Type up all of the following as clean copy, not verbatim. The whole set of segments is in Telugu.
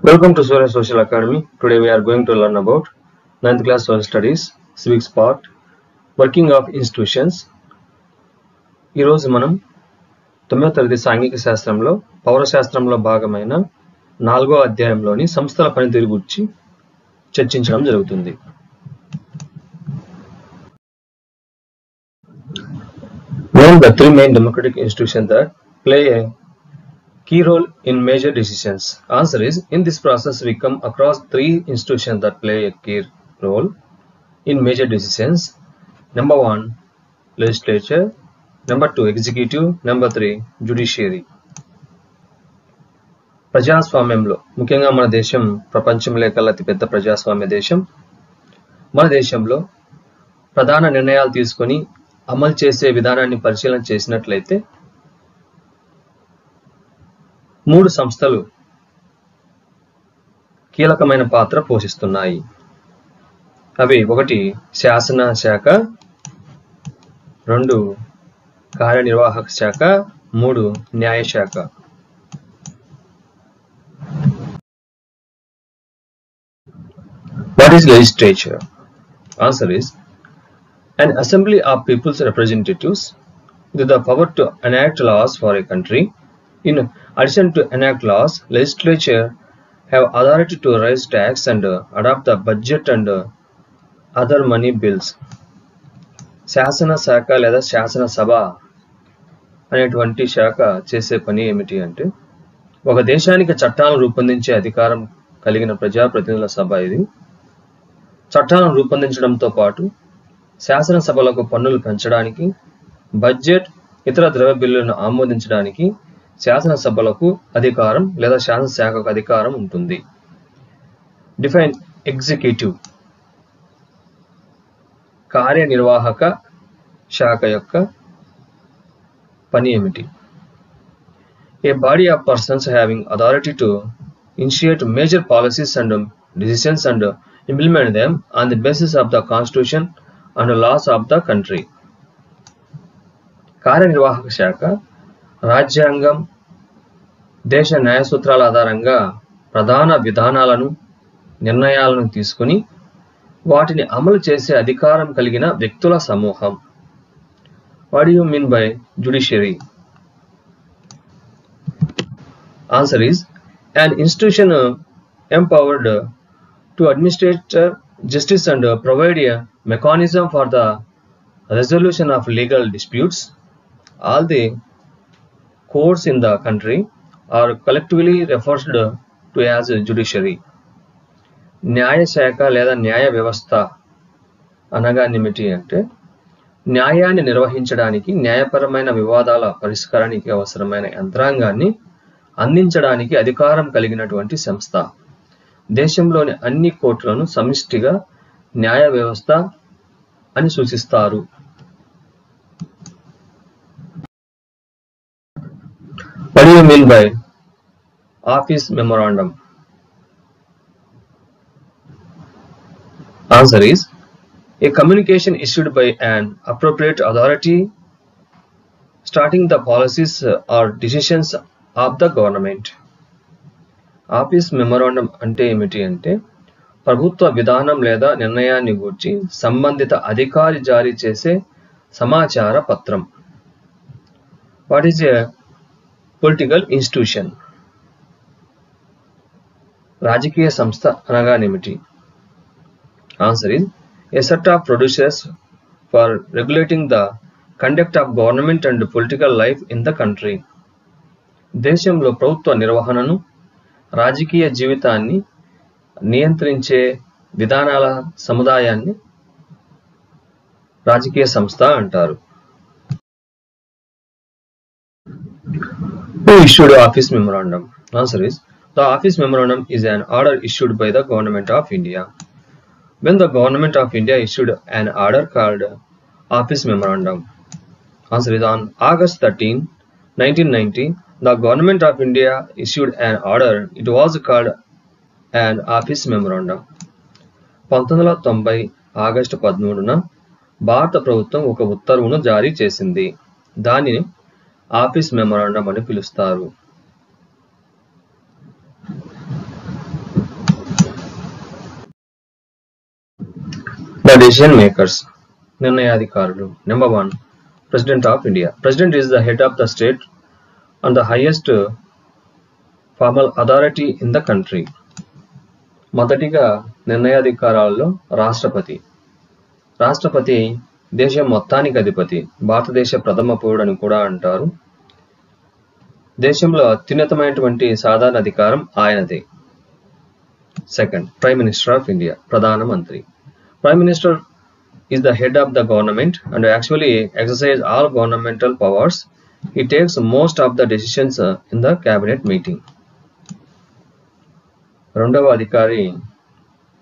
Welcome to Surya Social Academy. Today we are going to learn about 9th class social studies, civics part, working of institutions. ఈ రోజు మనం 9వ తరగతి సాంఘిక శాస్త్రంలో పౌరశాస్త్రంలో భాగమైన 4వ అధ్యాయంలోని సంస్థల పనితీరు గురించి చర్చించడం జరుగుతుంది. Name the three main democratic institutions that play a key role in major decisions. Answer is, in this process we come across three institutions that play a key role in major decisions. Number 1, legislature. Number 2, executive. Number 3, judiciary. ప్రజాస్వామ్యంలో ముఖ్యంగా మన దేశం ప్రపంచంలో అతిపెద్ద ప్రజాస్వామ్య దేశం. మన దేశంలో ప్రధాన నిర్ణయాలు తీసుకొని అమలు చేసే విధానాన్ని పరిశీలన చేసినట్లయితే 3 సంస్థలు కీలకమైన పాత్ర పోషిస్తున్నాయి. అవి 1 శాసన శాఖ, 2 కార్యనిర్వాహక శాఖ, 3 న్యాయ శాఖ. What is legislature? Answer is, an assembly of people's representatives with the power to enact laws for a country. In addition to enact laws, legislature have authority to raise tax and adopt the budget and other money bills. శాసన శాఖ లేదా శాసన సభ అనేటువంటి శాఖ చేసే పని ఏమిటి అంటే, ఒక దేశానికి చట్టాలను రూపొందించే అధికారం కలిగిన ప్రజాప్రతినిధుల సభ ఇది. చట్టాలను రూపొందించడంతో పాటు శాసనసభలకు పన్నులు పెంచడానికి, బడ్జెట్, ఇతర ద్రవ్య బిల్లులను ఆమోదించడానికి శాసనసభలకు అధికారం లేదా శాసనశాఖకు అధికారం ఉంటుంది. Define executive. కార్యనిర్వాహక శాఖ యొక్క పని ఏమిటి? A body of persons having authority to initiate major policies and decisions and implement them on the basis of the constitution and laws of the country. కార్యనిర్వాహక శాఖ రాజ్యాంగం, దేశ న్యాయ సూత్రాల ఆధారంగా ప్రధాన విధానాలను, నిర్ణయాలను తీసుకుని వాటిని అమలు చేసే అధికారం కలిగిన వ్యక్తుల సమూహం. What do you mean by judiciary? Answer is, an institution empowered to administer justice and provide a mechanism for the resolution of legal disputes. All the courts in the country are collectively referred to as judiciary. న్యాయ శాఖ లేదా న్యాయ వ్యవస్థ అనగా ఏమిటి అంటే, న్యాయాన్ని నిర్వహించడానికి, న్యాయపరమైన వివాదాల పరిష్కారానికి అవసరమైన యంత్రాంగాన్ని అందించడానికి అధికారం కలిగినటువంటి సంస్థ. దేశంలోని అన్ని కోర్టులను సమిష్టిగా న్యాయ వ్యవస్థ అని సూచిస్తారు. What do you mean by office memorandum? Answer is, a communication issued by an appropriate authority starting the policies or decisions of the government. Office memorandum అంటే ఏమిటి అంటే, ప్రభుత్వ విధానం లేదా నిర్ణయాన్ని గూర్చి సంబంధిత అధికారి జారీ చేసే సమాచార పత్రం. What is a political institution? రాజకీయ సంస్థ అనగానేమిటి? Answer is, a set of procedures for regulating the conduct of government and political life in the country. దేశంలో ప్రభుత్వ నిర్వహణను, రాజకీయ జీవితాన్ని నియంత్రించే విధానాల సముదాయాన్ని రాజకీయ సంస్థ అంటారు. Who issued office memorandum? Answer is, the office memorandum is an order issued by the Government of India. When the Government of India issued an order called Office Memorandum. Answer is, on August 13, 1990, the Government of India issued an order. It was called an Office Memorandum. 1990 August 13న భారత ప్రభుత్వం ఒక ఉత్తర్వును జారీ చేసింది. దానిని ఆఫీస్ మెమోరాండం అని పిలుస్తారు. The decision makers. Nirnayadhikarudu. Number 1. President of India. President is the head of the state and the highest formal authority in the country. మొదటిగా నిర్ణయాధికారాల్లో రాష్ట్రపతి. రాష్ట్రపతి దేశం మొత్తానికి అధిపతి. భారతదేశ ప్రథమ పౌరుడు అని కూడా అంటారు. దేశంలో అత్యున్నతమైనటువంటి సాధారణ అధికారం ఆయనదే. Second, prime minister of India. ప్రధానమంత్రి. Prime minister is the head of the government and actually exercise all governmental powers. He takes most of the decisions in the cabinet meeting. రెండవ అధికారి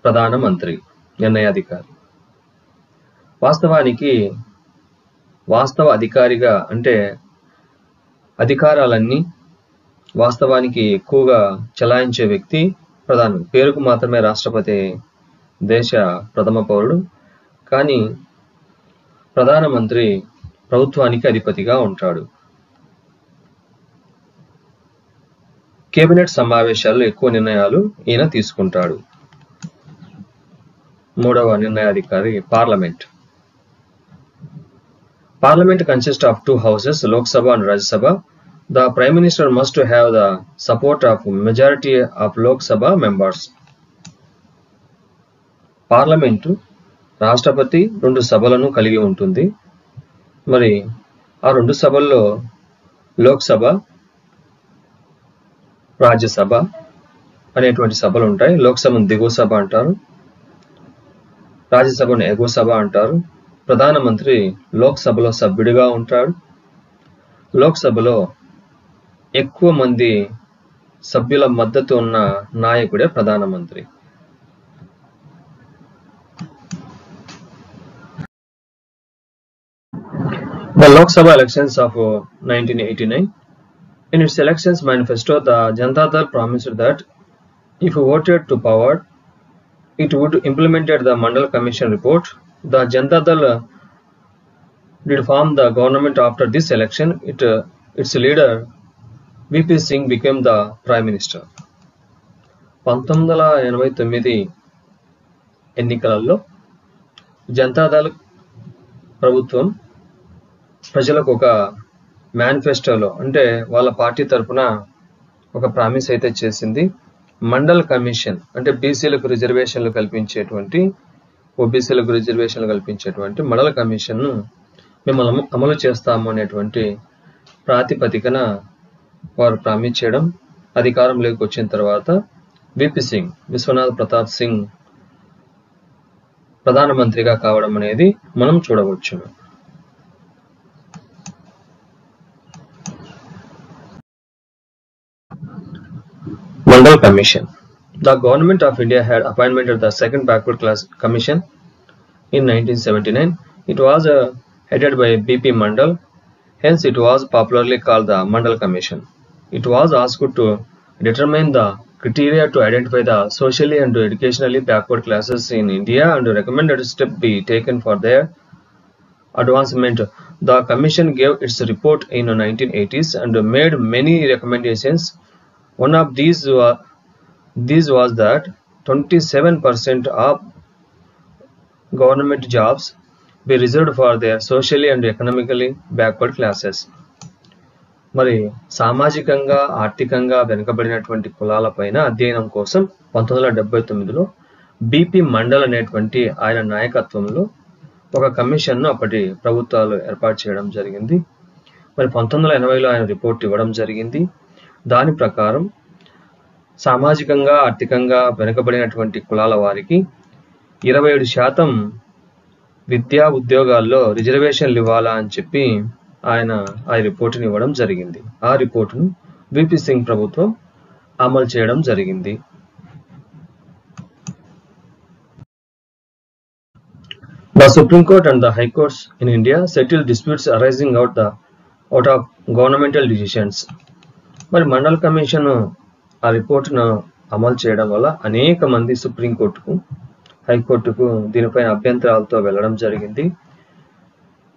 ప్రధానమంత్రి, నిర్ణయాధికారి. వాస్తవానికి వాస్తవ అధికారిగా అంటే అధికారాలన్నీ వాస్తవానికి ఎక్కువగా చలాయించే వ్యక్తి ప్రధాని. పేరుకు మాత్రమే రాష్ట్రపతి దేశ ప్రథమ పౌరుడు, కానీ ప్రధానమంత్రి ప్రభుత్వానికి అధిపతిగా ఉంటాడు. కేబినెట్ సమావేశాల్లో ఎక్కువ నిర్ణయాలు ఈయన తీసుకుంటాడు. మూడవ నిర్ణయాధికారి parliament. Parliament consist of 2 houses, Lok Sabha and Rajya Sabha. The Prime Minister must have the support of majority of Lok Sabha members. Parliament రాష్ట్రపతి 2 సభలను కలిగి ఉంటుంది. మరి ఆ 2 సభల్లో లోక్సభ, రాజ్యసభ అనేటువంటి సభలు ఉంటాయి. లోక్సభను దిగువ సభ అంటారు, రాజ్యసభను ఎగువ సభ అంటారు. ప్రధానమంత్రి లోక్సభలో సభ్యుడిగా ఉంటాడు. లోక్సభలో ఎక్కువ మంది సభ్యుల మద్దతు ఉన్న నాయకుడే ప్రధానమంత్రి. The Lok Sabha elections of 1989. In its elections manifesto, the Janata Dal promised that if voted to power, it would implemented the Mandal Commission report. The Janata Dal did form the government after this election. Its leader VP Singh became the Prime Minister. 1989 ఎన్నికలలో జనతాదళ్ ప్రభుత్వం ప్రజలకు ఒక మేనిఫెస్టోలో అంటే వాళ్ళ పార్టీ తరఫున ఒక ప్రామిస్ అయితే చేసింది. మండల్ కమిషన్ అంటే బీసీలకు రిజర్వేషన్లు కల్పించేటువంటి, ఓబీసీలకు రిజర్వేషన్లు కల్పించేటువంటి మండల కమిషన్ను మేము అమలు చేస్తాము అనేటువంటి ప్రాతిపదికన వారు ప్రామిస్ చేయడం. అధికారంలోకి వచ్చిన తర్వాత విపి సింగ్, విశ్వనాథ్ ప్రతాప్ సింగ్ ప్రధానమంత్రిగా కావడం అనేది మనం చూడవచ్చు. Mandal Commission. The government of India had appointed the second backward class commission in 1979. It was headed by BP Mandal, hence it was popularly called the Mandal Commission. It was asked to determine the criteria to identify the socially and educationally backward classes in India and recommended steps be taken for their advancement. The commission gave its report in the 1980s and made many recommendations. One of these was that 27% of government jobs be reserved for their socially and economically backward classes. మరి సామాజికంగా ఆర్థికంగా వెనుకబడినటువంటి కులాలపైన అధ్యయనం కోసం 1979లో బీపీ మండల్ అనేటువంటి ఆయన నాయకత్వంలో ఒక కమిషన్ను అప్పటి ప్రభుత్వాలు ఏర్పాటు చేయడం జరిగింది. మరి 1980లో ఆయన రిపోర్ట్ ఇవ్వడం జరిగింది. దాని ప్రకారం సామాజికంగా ఆర్థికంగా వెనుకబడినటువంటి కులాల వారికి 27% విద్యా ఉద్యోగాల్లో రిజర్వేషన్లు ఇవ్వాలా అని చెప్పి ఆయన ఆ రిపోర్టుని ఇవ్వడం జరిగింది. ఆ రిపోర్టును విపి సింగ్ ప్రభుత్వం అమలు చేయడం జరిగింది. The Supreme Court and the High Courts in India settle disputes arising out of governmental decisions. మరి మండల్ కమిషన్ ఆ రిపోర్టును అమలు చేయడం వల్ల అనేక మంది సుప్రీంకోర్టుకు, హైకోర్టుకు దీనిపైన అభ్యంతరాలతో వెళ్లడం జరిగింది.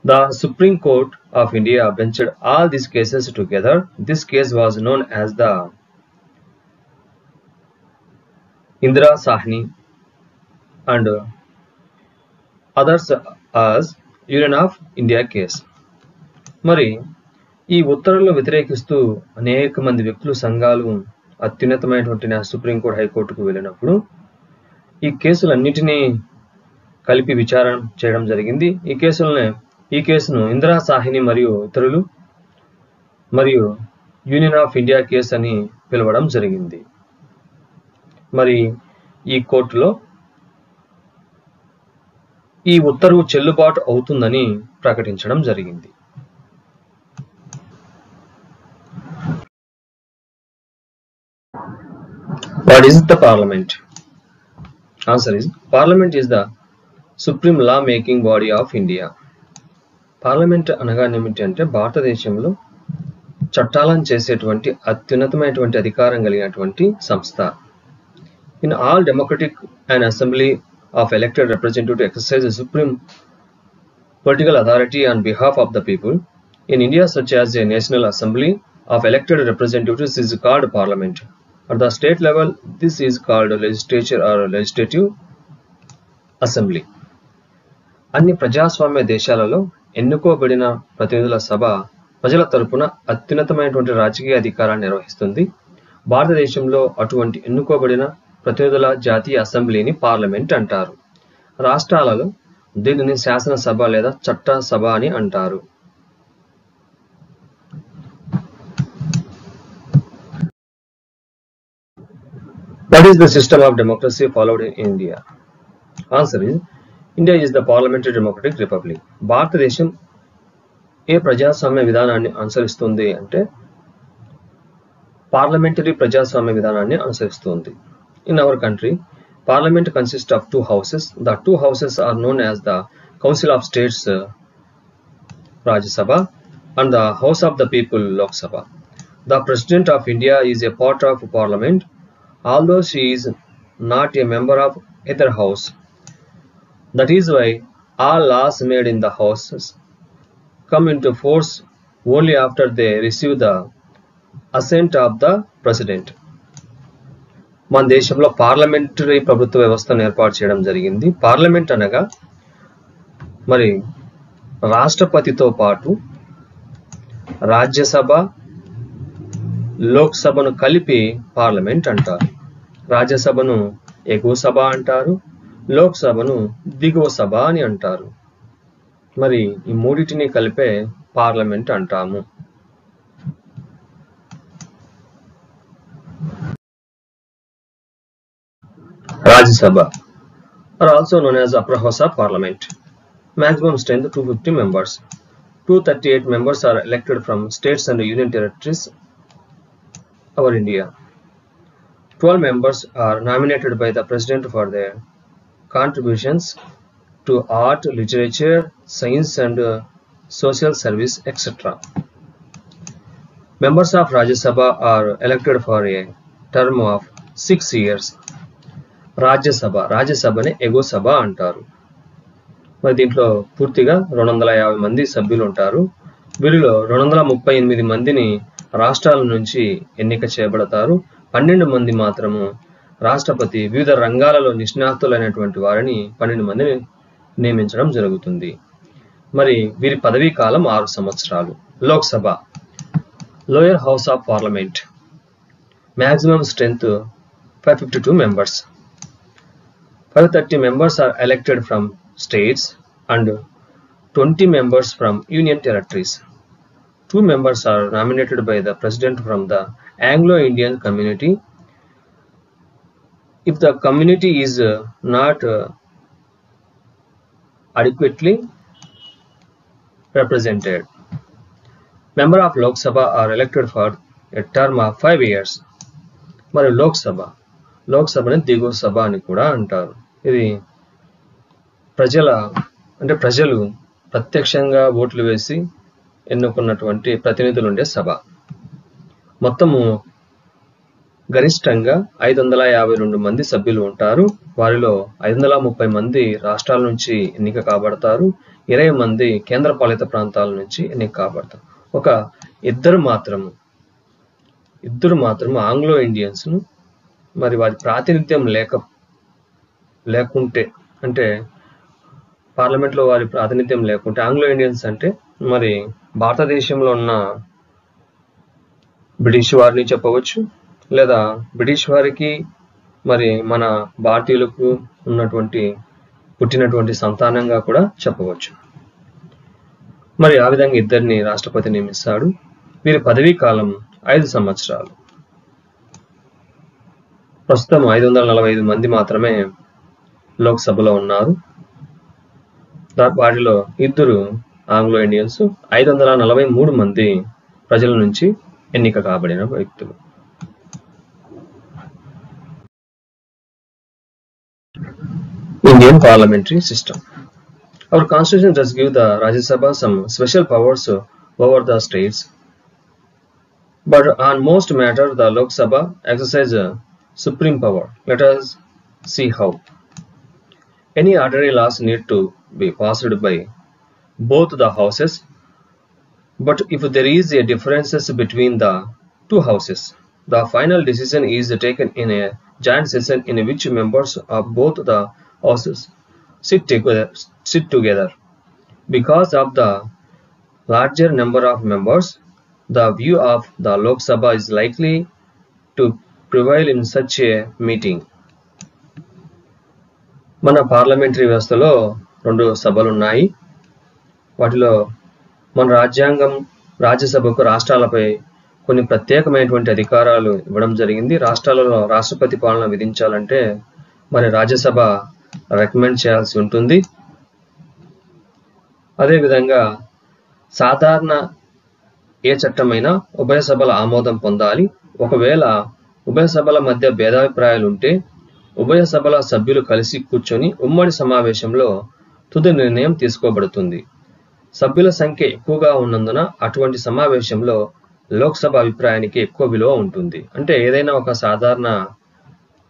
The Supreme Court of India benched all these cases together. This case was known as the Indira Sahni and others as Union of India case. మరి ఈ ఉత్తర్వులను వ్యతిరేకిస్తూ అనేక మంది వ్యక్తులు సంఘాలు అత్యున్నతమైనటువంటి సుప్రీంకోర్టు హైకోర్టుకు వెళ్ళినప్పుడు ఈ కేసులన్నిటినీ కలిపి విచారణ చేయడం జరిగింది. ఈ కేసును ఇందిరా సాహ్ని మరియు ఇతరులు మరియు యూనియన్ ఆఫ్ ఇండియా కేసు అని పిలవడం జరిగింది. మరి ఈ కోర్టులో ఈ ఉత్తర్వు చెల్లుబాటు అవుతుందని ప్రకటించడం జరిగింది. What is the Parliament? Answer is Parliament is the supreme law making body of India. Parliament అనగా ఏమిటి అంటే భారతదేశంలో చట్టాలను చేసేటువంటి అత్యున్నతమైనటువంటి అధికారం కలిగినటువంటి సంస్థ. In all democratic and assembly of elected representatives to exercise the supreme political authority on behalf of the people. In India, such as a national assembly of elected representatives is called parliament. At the state level, this is called legislature or legislative assembly. అన్ని ప్రజాస్వామ్య దేశాలలో ఎన్నుకోబడిన ప్రతినిధుల సభ ప్రజల తరపున అత్యున్నతమైనటువంటి రాజకీయ అధికారాన్ని నిర్వహిస్తుంది. భారతదేశంలో అటువంటి ఎన్నుకోబడిన ప్రతినిధుల జాతీయ అసెంబ్లీని పార్లమెంట్ అంటారు. రాష్ట్రాలలో దీనిని శాసనసభ లేదా చట్ట సభ అని అంటారు. What is the system of democracy followed in India? Answer is India is the parliamentary democratic republic. భారతదేశం ఏ ప్రజాస్వామ్య విధానాన్ని అనుసరిస్తుంది అంటే పార్లమెంటరీ ప్రజాస్వామ్య విధానాన్ని అనుసరిస్తుంది. In our country, Parliament consists of two houses. The two houses are known as the Council of States Rajya Sabha and the House of the People Lok Sabha. The President of India is a part of Parliament, although she is not a member of either house. That is why all laws made in the houses come into force only after they receive the assent of the President. మన దేశంలో పార్లమెంటరీ ప్రభుత్వ వ్యవస్థను ఏర్పాటు చేయడం జరిగింది. పార్లమెంట్ అనగా మరి రాష్ట్రపతితో పాటు రాజ్యసభ లోక్సభను కలిపి పార్లమెంట్ అంటారు. రాజ్యసభను ఎగువ సభ అంటారు, లోక్సభను దిగువ సభ అని అంటారు. మరి ఈ మూడింటిని కలిపే పార్లమెంట్ అంటాము. Rajya Sabha are also known as upper house of parliament. Maximum strength 250 members. 238 members are elected from states and union territories of India. 12 members are nominated by the president for their contributions to art, literature, science and social service, etc. Members of Rajya Sabha are elected for a term of 6 years. రాజ్యసభని ఎగువ సభ అంటారు. మరి దీంట్లో పూర్తిగా 250 మంది సభ్యులు ఉంటారు. వీరిలో 238 మందిని రాష్ట్రాల నుంచి ఎన్నిక చేయబడతారు. 12 మంది మాత్రము రాష్ట్రపతి వివిధ రంగాలలో నిష్ణాతులైనటువంటి వారిని 12 మందిని నియమించడం జరుగుతుంది. మరి వీరి పదవీ కాలం 6 సంవత్సరాలు. Lok Sabha lower house of parliament. Maximum strength 552 members. 530 members are elected from states and 20 members from union territories. 2 members are nominated by the president from the Anglo-Indian community. If the community is not adequately represented, members of Lok Sabha are elected for a term of 5 years. మరి లోక్సభని దిగువ సభ అని కూడా అంటారు. ఇది ప్రజలు ప్రత్యక్షంగా ఓట్లు వేసి ఎన్నుకున్నటువంటి ప్రతినిధులు ఉండే సభ. మొత్తము గరిష్టంగా 552 మంది సభ్యులు ఉంటారు. వారిలో 530 మంది రాష్ట్రాల నుంచి ఎన్నిక కాబడతారు. 20 మంది కేంద్రపాలిత ప్రాంతాల నుంచి ఎన్నిక కాబడతారు. ఒక ఇద్దరు మాత్రము ఆంగ్లో ఇండియన్స్ ను మరి వారి ప్రాతినిధ్యం లేకుంటే అంటే పార్లమెంట్లో వారి ప్రాతినిధ్యం లేకుంటే ఆంగ్లో ఇండియన్స్ అంటే మరి భారతదేశంలో ఉన్న బ్రిటిష్ వారిని చెప్పవచ్చు, లేదా బ్రిటిష్ వారికి మరి మన భారతీయులకు పుట్టినటువంటి సంతానంగా కూడా చెప్పవచ్చు. మరి ఆ విధంగా ఇద్దరిని రాష్ట్రపతి నియమిస్తాడు. వీరి పదవీ కాలం 5 సంవత్సరాలు. ప్రస్తుతం 545 మంది మాత్రమే లోక్సభలో ఉన్నారు. వాటిలో 2 ఆంగ్లో ఇండియన్స్, 543 మంది ప్రజల నుంచి ఎన్నిక కాబడిన వ్యక్తులు. Indian parliamentary system. Our constitution does give the Rajya Sabha some special powers over the states, but on most matters the Lok Sabha exercises supreme power. Let us see how. Any ordinary laws need to be passed by both the houses, but if there is a differences between the two houses, the final decision is taken in a joint session in which members of both the houses sit together. Because of the larger number of members, the view of the Lok Sabha is likely to prevail in such a meeting. మన పార్లమెంటరీ వ్యవస్థలో 2 సభలు ఉన్నాయి. వాటిలో మన రాజ్యసభకు రాష్ట్రాలపై కొన్ని ప్రత్యేకమైనటువంటి అధికారాలు ఇవ్వడం జరిగింది. రాష్ట్రాలలో రాష్ట్రపతి పాలన విధించాలంటే మరి రాజ్యసభ రికమెండ్ చేయాల్సి ఉంటుంది. అదేవిధంగా సాధారణ ఏ చట్టమైనా ఉభయ సభల ఆమోదం పొందాలి. ఒకవేళ ఉభయ సభల మధ్య భేదాభిప్రాయాలు ఉంటే ఉభయ సభల సభ్యులు కలిసి కూర్చొని ఉమ్మడి సమావేశంలో తుది నిర్ణయం తీసుకోబడుతుంది. సభ్యుల సంఖ్య ఎక్కువగా ఉన్నందున అటువంటి సమావేశంలో లోక్సభ అభిప్రాయానికి ఎక్కువ విలువ ఉంటుంది. అంటే ఏదైనా ఒక సాధారణ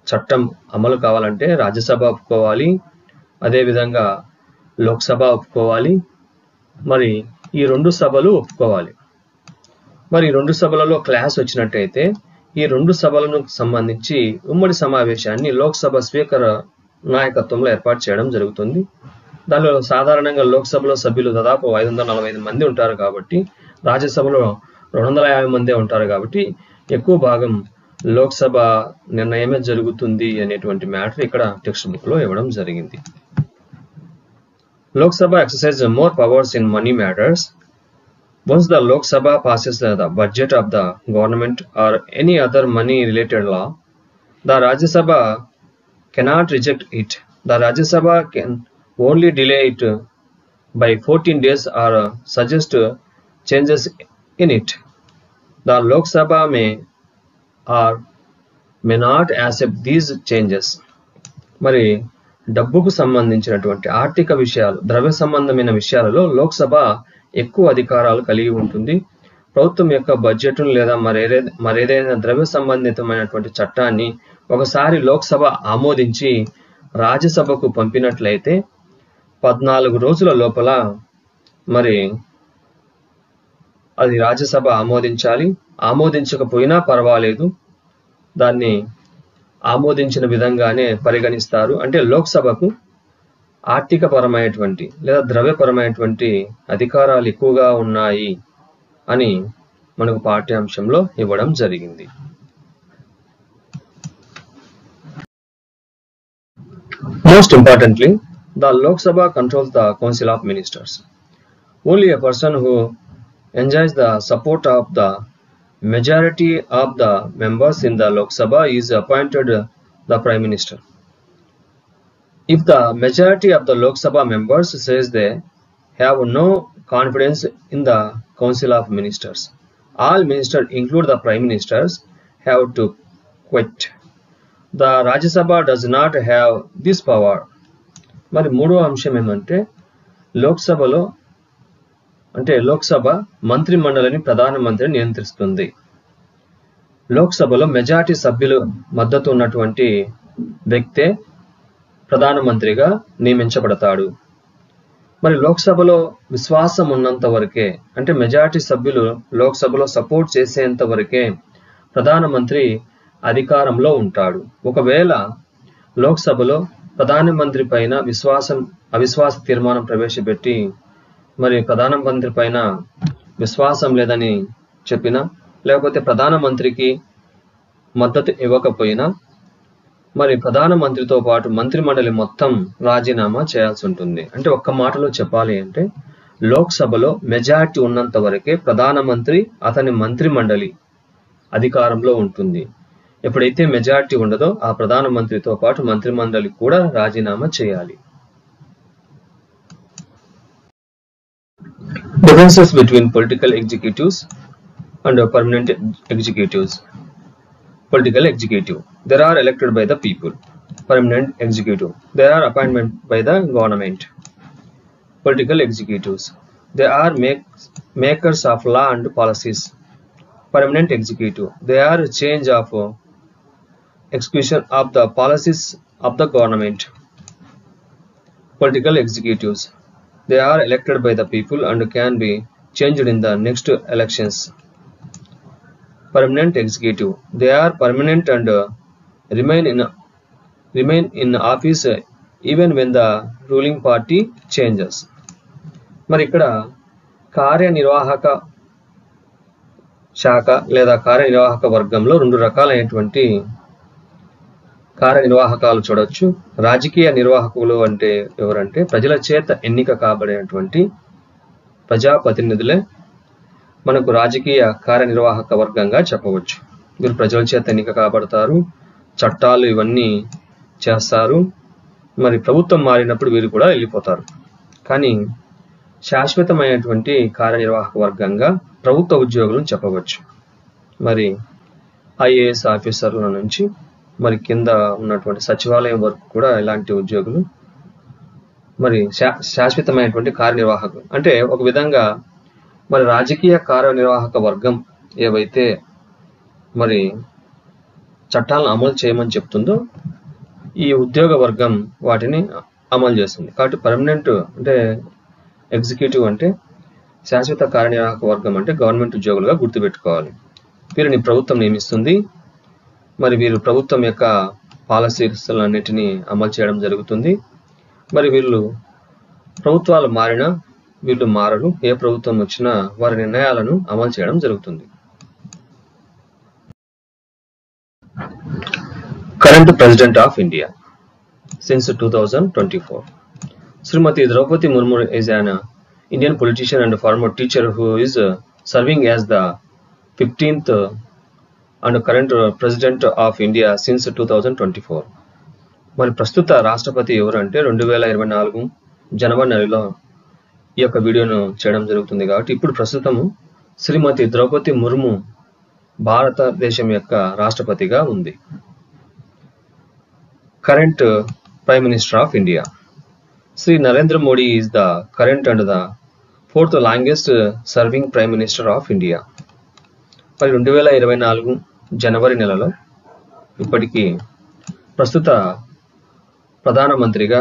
చట్టం అమలు కావాలంటే రాజ్యసభ ఒప్పుకోవాలి, అదేవిధంగా లోక్సభ ఒప్పుకోవాలి, మరి ఈ 2 సభలు ఒప్పుకోవాలి. మరి 2 సభలలో క్లాష్ వచ్చినట్టయితే ఈ 2 సభలకు సంబంధించి ఉమ్మడి సమావేశాన్ని లోక్సభ స్పీకర్ నాయకత్వంలో ఏర్పాటు చేయడం జరుగుతుంది. దానిలో సాధారణంగా లోక్సభలో సభ్యులు దాదాపు 545 మంది ఉంటారు కాబట్టి, రాజ్యసభలో 250 మందే ఉంటారు కాబట్టి ఎక్కువ భాగం లోక్సభ నిర్ణయమే జరుగుతుంది అనేటువంటి మ్యాటర్ ఇక్కడ టెక్స్ట్ బుక్ లో ఇవ్వడం జరిగింది. Lok Sabha exercises more powers in money matters. Once the Lok Sabha passes the budget of the government or any other money related law, the Rajya Sabha cannot reject it. The Rajya Sabha can only delay it by 14 days or suggest changes in it. The Lok Sabha may or may not accept these changes. మరి డబ్బుకు సంబంధించినటువంటి ఆర్థిక విషయాలు, ద్రవ్య సంబంధమైన విషయాలలో లోక్సభ ఎక్కువ అధికారాలు కలిగి ఉంటుంది. ప్రభుత్వం యొక్క బడ్జెట్ను లేదా మరేదైనా ద్రవ్య సంబంధితమైనటువంటి చట్టాన్ని ఒకసారి లోక్సభ ఆమోదించి రాజ్యసభకు పంపినట్లయితే 14 రోజుల లోపల మరి అది రాజ్యసభ ఆమోదించాలి. ఆమోదించకపోయినా పర్వాలేదు, దాన్ని ఆమోదించిన విధంగానే పరిగణిస్తారు. అంటే లోక్సభకు ఆర్థిక పరమైనటువంటి లేదా ద్రవ్యపరమైనటువంటి అధికారాలు ఎక్కువగా ఉన్నాయి అని మనకు పాఠ్యాంశంలో ఇవ్వడం జరిగింది. Most importantly, the Lok Sabha controls the Council of Ministers. Only a person who enjoys the support of the majority of the members in the Lok Sabha is appointed the Prime Minister. If the majority of the Lok Sabha members says they have no confidence in the Council of Ministers, all ministers, include the Prime Ministers, have to quit. The Rajya Sabha does not have this power. మరి మూడో అంశం ఏమంటే లోక్సభలో లోక్సభ మంత్రి మండలిని ప్రధానమంత్రి నియంత్రిస్తుంది. లోక్సభలో మెజారిటీ సభ్యులు మద్దతు ఉన్నటువంటి వ్యక్తే ప్రధానమంత్రిగా నియమించబడతాడు. మరి లోక్సభలో విశ్వాసం ఉన్నంత వరకే, అంటే మెజారిటీ సభ్యులు లోక్సభలో సపోర్ట్ చేసేంత వరకే ప్రధానమంత్రి అధికారంలో ఉంటాడు. ఒకవేళ లోక్సభలో ప్రధానమంత్రి పైన అవిశ్వాస తీర్మానం ప్రవేశపెట్టి మరి ప్రధానమంత్రి పైన విశ్వాసం లేదని చెప్పినా, లేకపోతే ప్రధానమంత్రికి మద్దతు ఇవ్వకపోయినా మరి ప్రధానమంత్రితో పాటు మంత్రిమండలి మొత్తం రాజీనామా చేయాల్సి ఉంటుంది. అంటే ఒక్క మాటలో చెప్పాలి అంటే లోక్సభలో మెజారిటీ ఉన్నంత వరకే ప్రధానమంత్రి అతని మంత్రిమండలి అధికారంలో ఉంటుంది. ఎప్పుడైతే మెజారిటీ ఉండదో ఆ ప్రధానమంత్రితో పాటు మంత్రిమండలి కూడా రాజీనామా చేయాలి. Differences between political executives and permanent executives. Political executive, they are elected by the people. Permanent executive, they are appointed by the government. Political executives, they are makers of law and policies. Permanent executive, they are change of execution of the policies of the government. Political executives, they are elected by the people and can be changed in the next elections. Permanent executive, they are permanent and remain in office even when the ruling party changes. మరి ఇక్కడ కార్యనిర్వాహక శాఖ లేదా కార్యనిర్వాహక వర్గంలో రెండు రకాలైనటువంటి కార్యనిర్వాహకాలు చూడొచ్చు. రాజకీయ నిర్వాహకులు అంటే ఎవరంటే ప్రజల చేత ఎన్నిక కాబడినటువంటి ప్రజాప్రతినిధులే మనకు రాజకీయ కార్యనిర్వాహక వర్గంగా చెప్పవచ్చు. వీరు ప్రజల చేత ఎన్నిక కాబడతారు, చట్టాలు ఇవన్నీ చేస్తారు. మరి ప్రభుత్వం మారినప్పుడు వీరు కూడా వెళ్ళిపోతారు. కానీ శాశ్వతమైనటువంటి కార్యనిర్వాహక వర్గంగా ప్రభుత్వ ఉద్యోగులను చెప్పవచ్చు. మరి ఐఏఎస్ ఆఫీసర్ల నుంచి మరి కింద ఉన్నటువంటి సచివాలయం వరకు కూడా ఇలాంటి ఉద్యోగులు మరి శాశ్వతమైనటువంటి కార్యనిర్వాహకులు. అంటే ఒక విధంగా మరి రాజకీయ కార్యనిర్వాహక వర్గం ఏవైతే మరి చట్టాలను అమలు చేయమని చెప్తుందో ఈ ఉద్యోగ వర్గం వాటిని అమలు చేస్తుంది. కాబట్టి పర్మనెంట్ అంటే ఎగ్జిక్యూటివ్ అంటే శాశ్వత కార్యనిర్వాహక వర్గం అంటే గవర్నమెంట్ ఉద్యోగులుగా గుర్తుపెట్టుకోవాలి. వీరిని ప్రభుత్వం నియమిస్తుంది. మరి వీరు ప్రభుత్వం యొక్క పాలసీలన్నిటినీ అమలు చేయడం జరుగుతుంది. మరి వీళ్ళు ప్రభుత్వాలు మారినా వీళ్ళు మారరు. ఏ ప్రభుత్వం వచ్చినా వారి నిర్ణయాలను అమలు చేయడం జరుగుతుంది. Current president of India since 2024. Srimati Draupadi Murmu is an Indian politician and former teacher who is serving as the 15th and current president of India since 2024. మరి ప్రస్తుత రాష్ట్రపతి ఎవరు అంటే 2024 జనవరి నెలలో ఈ యొక్క వీడియోను చేయడం జరుగుతుంది. కాబట్టి ఇప్పుడు ప్రస్తుతము శ్రీమతి ద్రౌపది ముర్ము భారతదేశం యొక్క రాష్ట్రపతిగా ఉంది. Current Prime Minister of India. Sri Narendra Modi is the current and the fourth longest serving Prime Minister of India. మరి 2024 జనవరి నెలలో ఇప్పటికీ ప్రస్తుత ప్రధానమంత్రిగా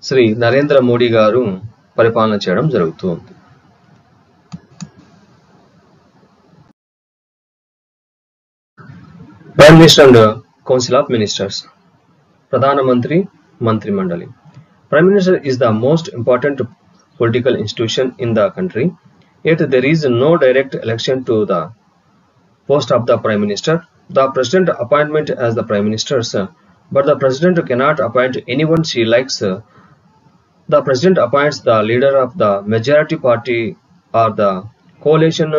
శ్రీ నరేంద్ర మోడీ గారు పరిపాలన చేయడం జరుగుతుంది. Prime Minister and Council of Ministers. ప్రధానమంత్రి మంత్రిమండలి. Prime Minister is the most important political institution in the country. Yet there is no direct election to the post of the Prime Minister. The President appointment as the Prime Minister, but the President cannot appoint anyone she likes. The President appoints the leader of the majority party or the coalition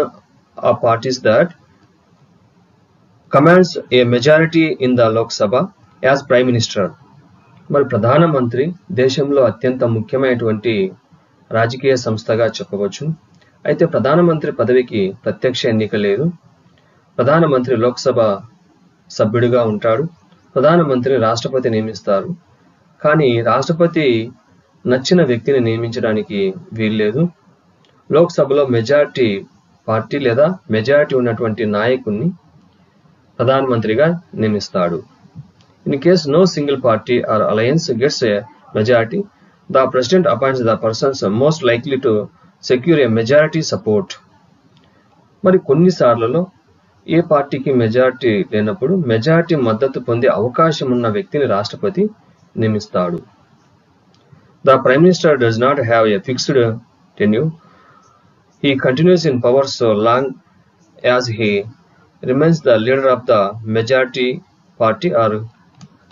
of parties that commands a majority in the Lok Sabha as Prime Minister. మరి ప్రధానమంత్రి దేశంలో అత్యంత ముఖ్యమైనటువంటి రాజకీయ సంస్థగా చెప్పవచ్చు. అయితే ప్రధానమంత్రి పదవికి ప్రత్యక్ష ఎన్నిక లేదు. ప్రధానమంత్రి లోక్సభ సభ్యుడిగా ఉంటాడు. ప్రధానమంత్రి రాష్ట్రపతి నియమిస్తారు. కానీ రాష్ట్రపతి నచ్చిన వ్యక్తిని నియమించడానికి వీల్లేదు. లోక్సభలో మెజారిటీ పార్టీ లేదా మెజారిటీ ఉన్నటువంటి నాయకుడిని ప్రధానమంత్రిగా నియమిస్తాడు. In case no single party or alliance gets a majority, the President appoints the persons most likely to secure a majority support. మరి కొన్నిసార్లలో ఏ పార్టీకి మెజారిటీ లేనప్పుడు మెజారిటీ మద్దతు పొందే అవకాశం ఉన్న వ్యక్తిని రాష్ట్రపతి నియమిస్తాడు. The Prime Minister does not have a fixed tenure. He continues in power so long as he remains the leader of the majority party or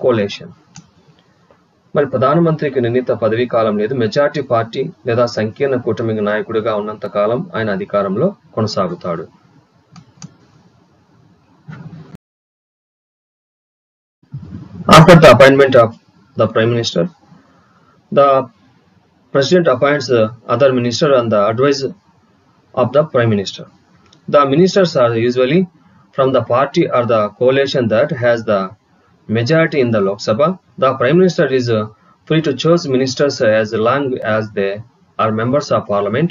coalition. మరి ప్రధానమంత్రికి నిర్ణీత పదవీ కాలం లేదు. మెజారిటీ పార్టీ లేదా సంకీర్ణ కూటమి నాయకుడిగా ఉన్నంత కాలం ఆయన అధికారంలో కొనసాగుతాడు. After the appointment of the Prime Minister, the President appoints the other minister on the advice of the Prime Minister. The ministers are usually from the party or the coalition that has the majority in the Lok Sabha. The Prime Minister is free to choose ministers as long as they are members of Parliament.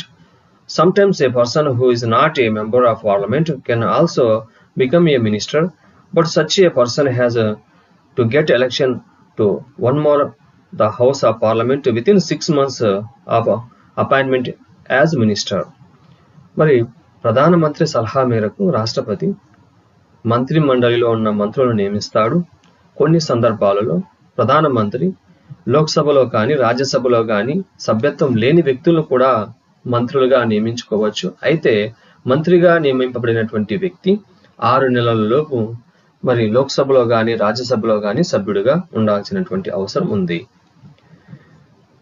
Sometimes a person who is not a member of Parliament can also become a minister, but such a person has to get election to one more the House of Parliament within 6 months of appointment as minister. మరి ప్రధానమంత్రి సలహా మేరకు రాష్ట్రపతి మంత్రి మండలిలో ఉన్న మంత్రులను నియమిస్తాడు. కొన్ని సందర్భాలలో ప్రధానమంత్రి లోక్సభలో కానీ రాజ్యసభలో కానీ సభ్యత్వం లేని వ్యక్తులను కూడా మంత్రులుగా నియమించుకోవచ్చు. అయితే మంత్రిగా నియమింపబడినటువంటి వ్యక్తి 6 నెలలలోపు మరి లోక్సభలో కానీ రాజ్యసభలో కానీ సభ్యుడిగా ఉండాల్సినటువంటి అవసరం ఉంది.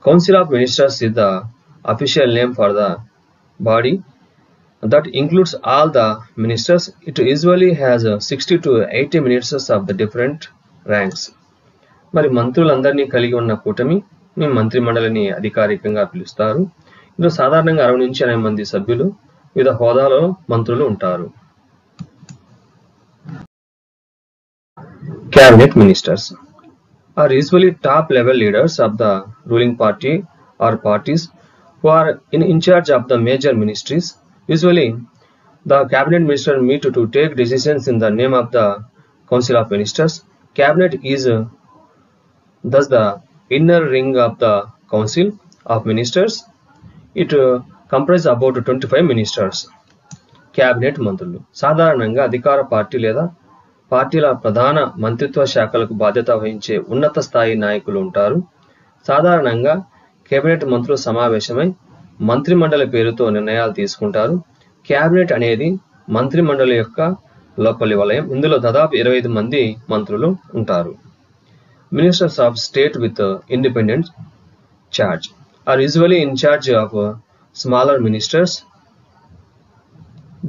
Council of Ministers is the official name for the body that includes all the ministers. It usually has 60 to 80 ministers of the different ranks. మరి మంత్రులందరినీ కలిగి ఉన్న కూటమి మంత్రి మండలిని అధికారికంగా పిలుస్తారు. ఇందులో సాధారణంగా 60 నుంచి 80 మంది సభ్యులు వివిధ హోదాలో మంత్రులు ఉంటారు. Cabinet ministers are usually top level leaders of the ruling party or parties who are in charge of the major ministries. Usually the cabinet minister meet to take decisions in the name of the Council of Ministers. Cabinet is thus the inner ring of the Council of Ministers. It comprises about 25 ministers. Cabinet మంత్రులు సాధారణంగా అధికార పార్టీ లేదా పార్టీల ప్రధాన మంత్రిత్వ శాఖలకు బాధ్యత వహించే ఉన్నత స్థాయి నాయకులు ఉంటారు. సాధారణంగా కేబినెట్ మంత్రులు సమావేశమై మంత్రి మండలి పేరుతో నిర్ణయాలు తీసుకుంటారు. కేబినెట్ అనేది మంత్రి మండలి యొక్క లోపలి వలయం. ఇందులో దాదాపు 25 మంది మంత్రులు ఉంటారు. Ministers of state with independent charge are usually in charge of smaller ministers.